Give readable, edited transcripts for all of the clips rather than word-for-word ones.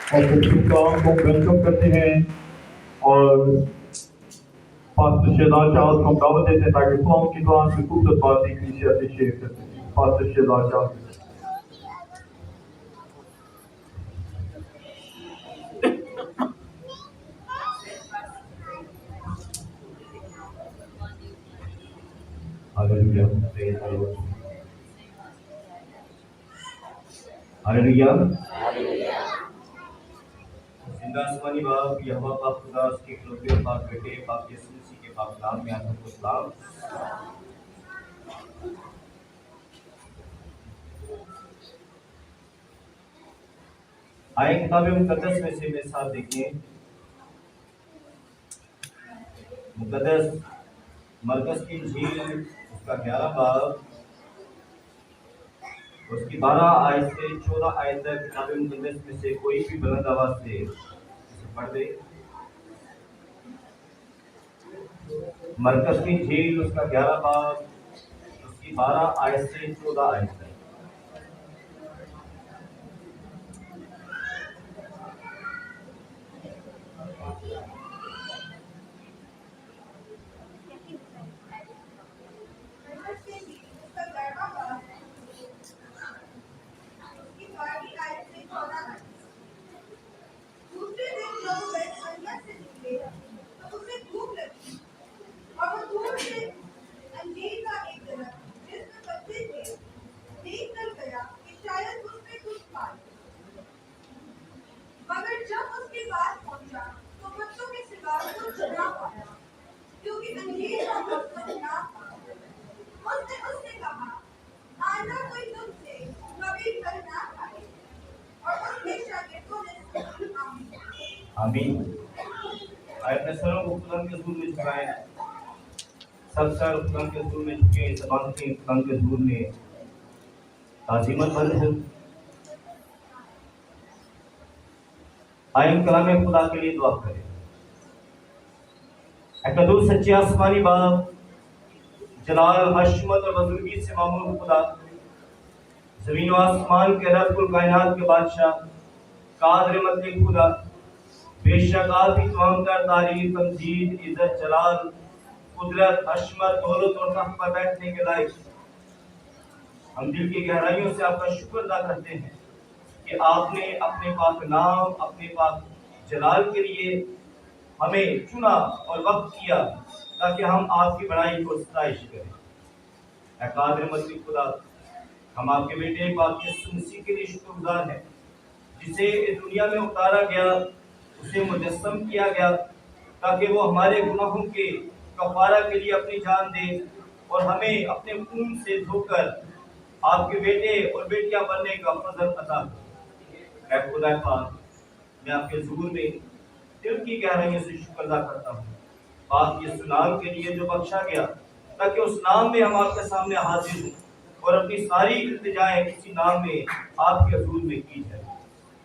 और फिर शुभकाम को वेलकम करते हैं और पास्टर शेहजाद चाहत को दावत देते हैं ताकि खुदा की दुआ से खूबसूरत बातें कलीसिया से शेयर करते हैं। पास्टर शेहजाद चाहत। Hallelujah, praise the Lord. Hallelujah. जिंदा आसमानी बाप यहोवा पाक खुदा उसके इकलौते पाक बेटे पाक यीशु मसीह के पाक नाम में आप सबको सलाम। आए किताब मुकद्दस में से मेरे साथ देखें, मुकद्दस मरकस की इंजील उसका 11 बाब उसकी 12 आयत से 14 आयत तक किताब मुकद्दस में से कोई भी बुलंद आवाज से इसे पढ़ दे। मरकस की इंजील उसका 11 बाब उसकी 12 आयत से 14 आयत तक। आमीन। अपने सरों को खुदा के हुजूर में झुकाएं। सब सर खुदा के हुजूर में झुके, सब आंखें खुदा के हुजूर में ताज़ीमत बंद हो। आए कलाम खुदा के लिए दुआ करें। कदूर सच्चे आसमानी बाप, जलाल हशमत और बुजुर्गी से मामूल खुदा, जमीन और आसमान के रब कुल कायनात के बादशाह, कादर मतलब खुदा, बेशक आप ही तमाम तर तारीफ तमजीद इज्जत जलाल कुदरत हशमत दौलत और तख्त पर बैठने के लायक। हम दिल की गहराइयों से आपका शुक्र अदा करते हैं कि आपने अपने पाक नाम अपने पाक जलाल के लिए हमें चुना और वक्त किया ताकि हम आपकी बड़ाई को सताइश करें। ऐ कादिर मसीह खुदा, हम आपके बेटे पाक यीशु मसीह के लिए शुक्रगुजार हैं जिसे इस दुनिया में उतारा गया, उसे मुजस्सम किया गया ताकि वो हमारे गुनाहों के कफारा के लिए अपनी जान दे और हमें अपने खून से धोकर आपके बेटे और बेटियां बनने का फजल अता करे। ऐ खुदा पाक, मैं आपके ज़ुहूर में दिल की गहराइयों से शुक्र अदा करता हूँ पाक के नाम के लिए जो बख्शा गया, ताकि उस नाम में हम आपके सामने हाजिर हों और अपनी सारी इल्तिजाएं इसी नाम में आपके हुजूर में की जाए।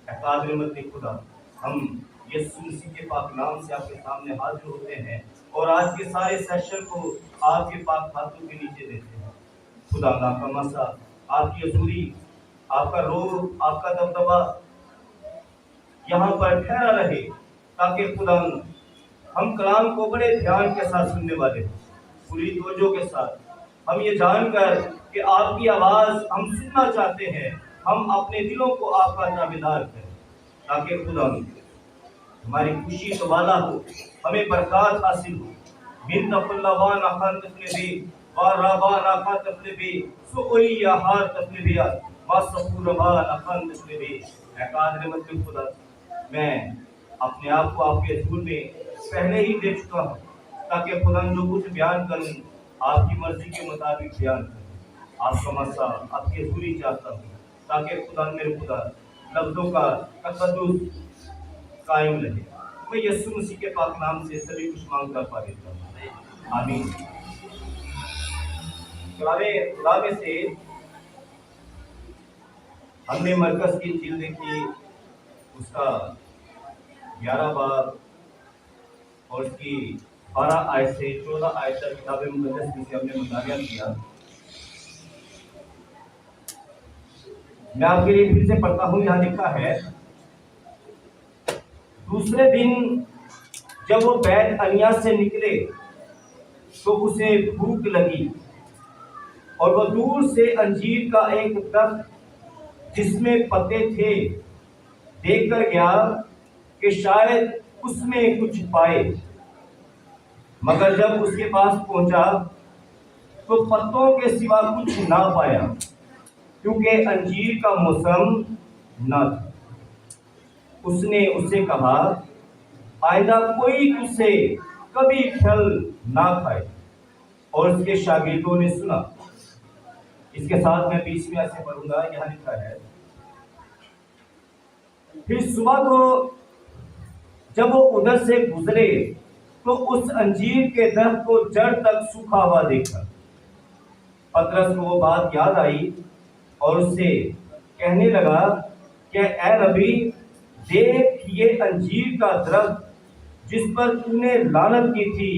ऐ कादिर मसीह खुदा, हम यीशु मसीह के पाक नाम से आपके सामने हाजिर होते हैं और आज के सारे सेशन को आपके पाक हाथों के नीचे देते हैं। खुदा आपका मसा, आपकी हजूरी, आपका रोह, आपका दबदबा यहाँ पर ठहरा रहे ताकि खुदा हम कलाम को बड़े ध्यान के साथ सुनने वाले, पूरी तवज्जो के साथ हम ये जानकर कि आपकी आवाज़ हम सुनना चाहते हैं, हम अपने दिलों को आपका ताबेदार करें ताकि खुदा हमारी खुशी तो वाला हो, हमें बरकत हासिल हो। बिन तफल्लावान आखान तफलेबे वाराबान आखा तफलेबे सुकोई आहार तफलेबिया वासफुरबान आखान तफलेबे। ऐ कादिर मतलब खुदा, मैं अपने आप को आपके हुजूर में पहले ही दे चुका हूँ ताकि खुदा जो कुछ बयान करूँ आपकी मर्जी के मुताबिक बयान करूँ। आपका मसा, आपकी हजूरी चाहता हूँ ताकि खुदा मेरे खुदा लफ्ज़ों का तकद्दुस कायम रहे। मैं यीशु मसीह के पाक नाम से सभी कुछ मांग कर पा देता हूँ, आमीन। कलामे खुदा में से हमने मरकस की इंजील देखी, उसका 11 बाब और उसकी 12 आयत से 14 आयत तक किताब मुकद्दस में से हमने मुताबिया किया। मैं आपके लिए फिर से पढ़ता हूँ। यहाँ लिखा है, दूसरे दिन जब वो बैत अनिया से निकले तो उसे भूख लगी और वो दूर से अंजीर का एक दरख्त जिसमें पत्ते थे देखकर गया कि शायद उसमें कुछ पाए, मगर जब उसके पास पहुंचा तो पत्तों के सिवा कुछ ना पाया, क्योंकि अंजीर का मौसम न था। उसने उससे कहा, आइंदा कोई तुझसे कभी फल ना खाए। और उसके शागिर्दों ने सुना। इसके साथ मैं 20वें आयत से पढ़ूंगा। यहाँ लिखा है, फिर सुबह को जब वो उधर से गुजरे तो उस अंजीर के दरख्त को जड़ तक सूखा हुआ देखा। पतरस को वो बात याद आई और उससे कहने लगा कि ऐ रबी, देख ये अंजीर का दरख्त जिस पर तूने लानत की थी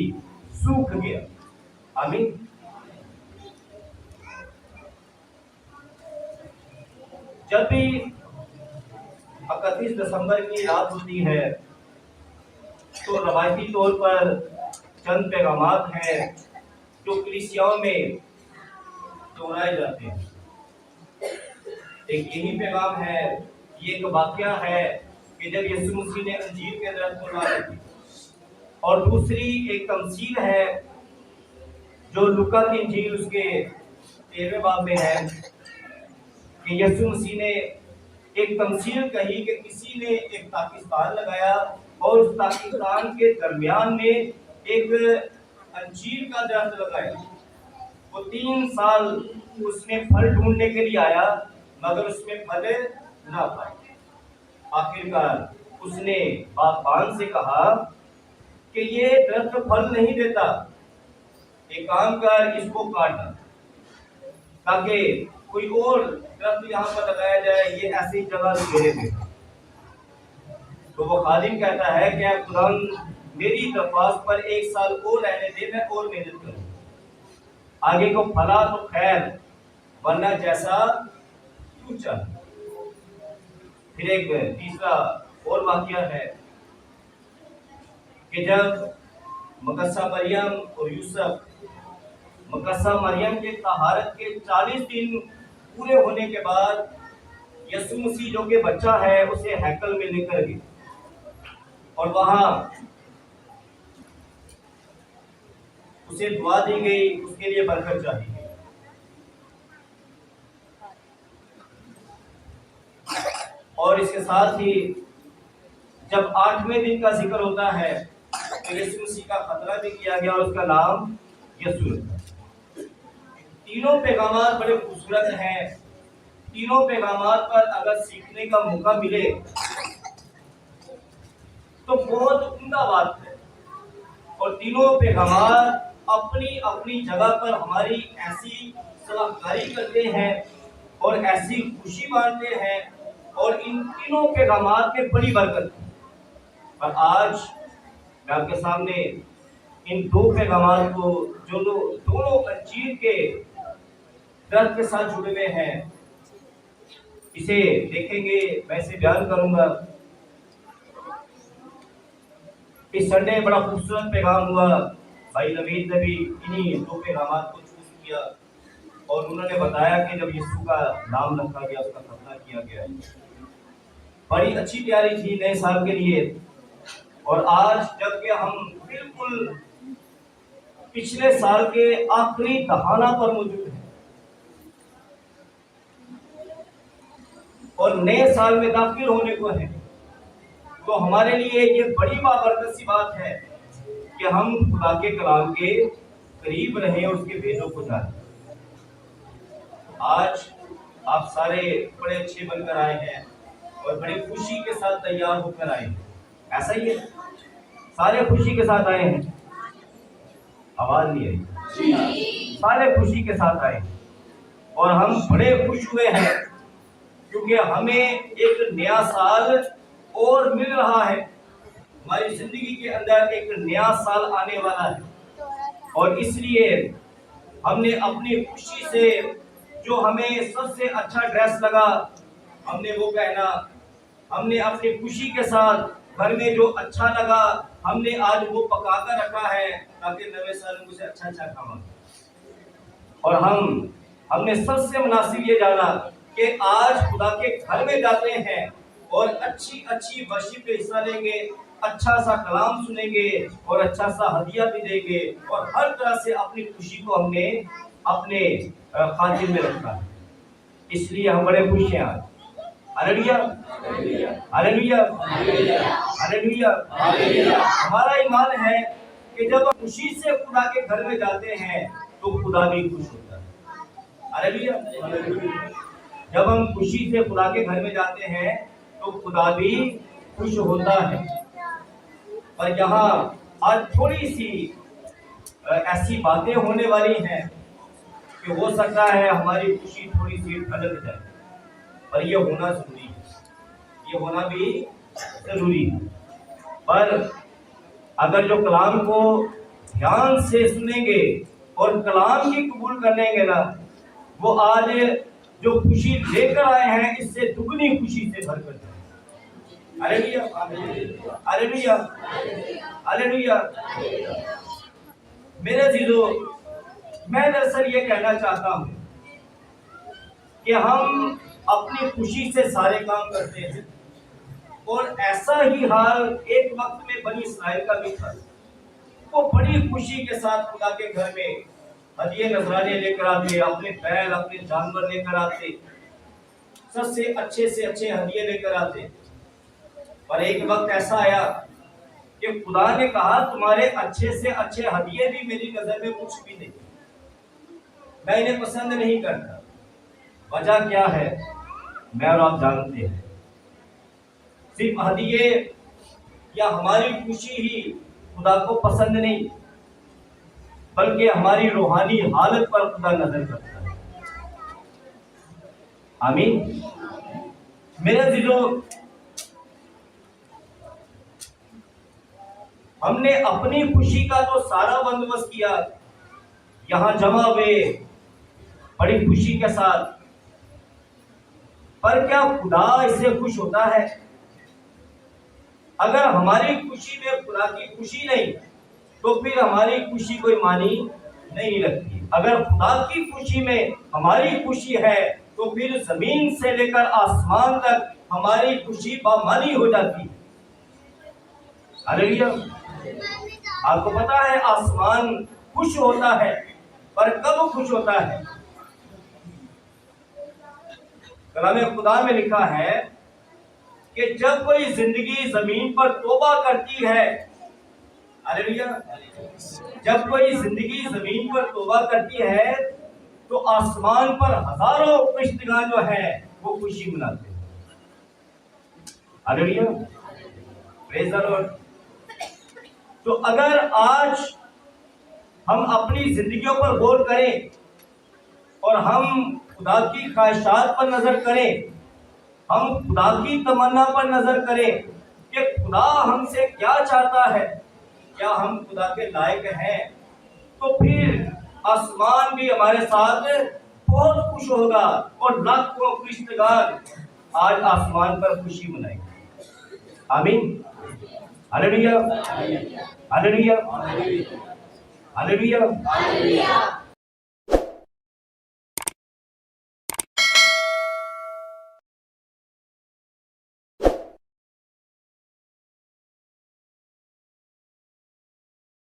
सूख गया। आमीन। जब भी 31 दिसंबर की रात होती है तो रवायती तौर पर चंद पैगामात हैं जो कलीसियाओं में दोहराए जाते हैं। एक यही पैगाम है, ये एक वाकया है कि जब यीशु मसीह ने अंजीर के दरख्त को लानत की, और दूसरी एक तमसील है जो लूका की इंजील उसके 13वें बाब में है कि यीशु मसीह ने एक तमसील कही कि किसी ने एक पाकिस्तान लगाया और उस पाकिस्तान के दरमियान में एक अंजीर का दरख्त लगाया। वो 3 साल उसमें फल ढूंढने के लिए आया, मगर उसमें फल ना पाए। आखिरकार उसने बागबान से कहा कि ये दरख्त फल नहीं देता, एक काम कर, इसको काट ताकि कोई और दरख्त यहाँ पर लगाया जाए, ये ऐसी जगह घेरे में। तो वो खादिम कहता है कि खुदा मेरी दरख्वास्त पर 1 साल और रहने दे, मैं और मेहनत करूँ, आगे को फला तो खैर, वरना जैसा तू चाह। फिर एक तीसरा और वाकया है कि जब मुकद्दसा मरियम और यूसुफ मुकद्दसा मरियम के तहारत के 40 दिन पूरे होने के बाद यीशु मसीह जो कि बच्चा है उसे हैकल में लेकर गए और वहां उसे दुआ दी गई, उसके लिए बरकत चाहिए गई। और इसके साथ ही जब 8वें दिन का जिक्र होता है तो यीशु मसीह का खतरा भी किया गया और उसका नाम यीशु है। तीनों पैगामात बड़े खूबसूरत हैं। तीनों पैगामात पर अगर सीखने का मौका मिले तो बहुत उम्दा बात है। और तीनों पैगामात अपनी अपनी जगह पर हमारी ऐसी सलाहकारी करते हैं और ऐसी खुशी बांटते हैं और इन तीनों पैगामात में बड़ी बरकत है। और आज मैं आपके सामने इन 2 पैगामात को जो दोनों अंजीर के दर्द के साथ जुड़े हुए हैं इसे देखेंगे, मैं इसे बयान करूंगा। इस संडे बड़ा खूबसूरत पैगाम हुआ। भाई नवीद ने भी इन्हीं 2 पैगामात को चूज किया और उन्होंने बताया कि जब यीशु का नाम रखा गया, उसका खतना किया गया, बड़ी अच्छी तैयारी थी नए साल के लिए। और आज जबकि हम बिल्कुल पिछले साल के आखिरी दहाना पर मौजूद हैं और नए साल में दाखिल होने को है, तो हमारे लिए ये बड़ी बाबरकत सी बात है कि हम खुदा के कलाम के करीब रहें और उसके भेदों को जानें। आज आप सारे बड़े अच्छे बनकर आए हैं और बड़ी खुशी के साथ तैयार होकर आए हैं, ऐसा ही है? सारे खुशी के साथ आए हैं? आवाज नहीं आई। सारे खुशी के साथ आए और हम बड़े खुश हुए हैं क्योंकि हमें एक नया साल और मिल रहा है। हमारी जिंदगी के अंदर एक नया साल आने वाला है और इसलिए हमने अपनी खुशी से जो हमें सबसे अच्छा ड्रेस लगा हमने वो पहना, हमने अपनी खुशी के साथ घर में जो अच्छा लगा हमने आज वो पका कर रखा है ताकि नवे साल में उसे अच्छा अच्छा खावा। और हमने सबसे मुनासिब ये जाना कि आज खुदा के घर में जाते हैं और अच्छी अच्छी वर्शिप में हिस्सा लेंगे, अच्छा सा कलाम सुनेंगे और अच्छा सा हदिया भी देंगे और हर तरह से अपनी खुशी को हमने अपने खातिर में रखा है। इसलिए हम बड़े खुश हैं आज। Hallelujah, hallelujah, hallelujah. हमारा ईमान है कि जब हम खुशी से खुदा के घर में जाते हैं तो खुदा भी खुश होता है। हालेलुया, जब हम खुशी से खुदा के घर में जाते हैं तो खुदा भी खुश होता है। पर यहाँ आज थोड़ी सी ऐसी बातें होने वाली हैं कि हो सकता है हमारी खुशी थोड़ी सी ढलक जाए, पर यह होना जरूरी है, ये होना भी जरूरी है। पर अगर जो कलाम को ध्यान से सुनेंगे और कलाम की कबूल कर लेंगे ना, वो आज जो खुशी लेकर आए हैं इससे दुगनी खुशी से भर कर जाए। Hallelujah, hallelujah, hallelujah. मेरे अजीजों, मैं दरअसल ये कहना चाहता हूँ कि हम अपनी खुशी से सारे काम करते हैं और ऐसा ही हाल एक वक्त में बनी इस्राइल का भी था। वो बड़ी खुशी के साथ खुदा के घर में हदिये नजराने लेकर आते, अपने बैल अपने जानवर लेकर आते, सबसे अच्छे हदिये लेकर आते। पर एक वक्त ऐसा आया कि खुदा ने कहा तुम्हारे अच्छे से अच्छे हदिये भी मेरी नजर में कुछ भी नहीं, मैं इन्हें पसंद नहीं करता। वजह क्या है मैं और आप जानते हैं। सिर्फ हदिये या हमारी खुशी ही खुदा को पसंद नहीं, बल्कि हमारी रूहानी हालत पर खुदा नजर करता है। आमीन। मेरे अजीजों, हमने अपनी खुशी का तो सारा बंदोबस्त किया, यहां जमा हुए बड़ी खुशी के साथ, पर क्या खुदा इससे खुश होता है? अगर हमारी खुशी में खुदा की खुशी नहीं तो फिर हमारी खुशी कोई मानी नहीं रखती। अगर खुदा की खुशी में हमारी खुशी है तो फिर जमीन से लेकर आसमान तक हमारी खुशी बामानी हो जाती है। हालेलुया। आपको पता है आसमान खुश होता है, पर कब खुश होता है? कलामे खुदा में लिखा है कि जब कोई जिंदगी जमीन पर तौबा करती है, हालेलुया, जब कोई जिंदगी जमीन पर तौबा करती है तो आसमान पर हजारों फरिश्तेगान जो है वो खुशी मनाते हैं। Hallelujah, praise the Lord. तो अगर आज हम अपनी जिंदगियों पर गौर करें और हम खुदा की ख्वाहिशात पर नजर करें, हम खुदा की तमन्ना पर नजर करें कि खुदा हमसे क्या चाहता है, क्या हम खुदा के लायक हैं, तो फिर आसमान भी हमारे साथ बहुत खुश होगा और लाखों फरिश्तेगान आज आसमान पर खुशी मनाएंगे। आमीन। Hallelujah, hallelujah, hallelujah.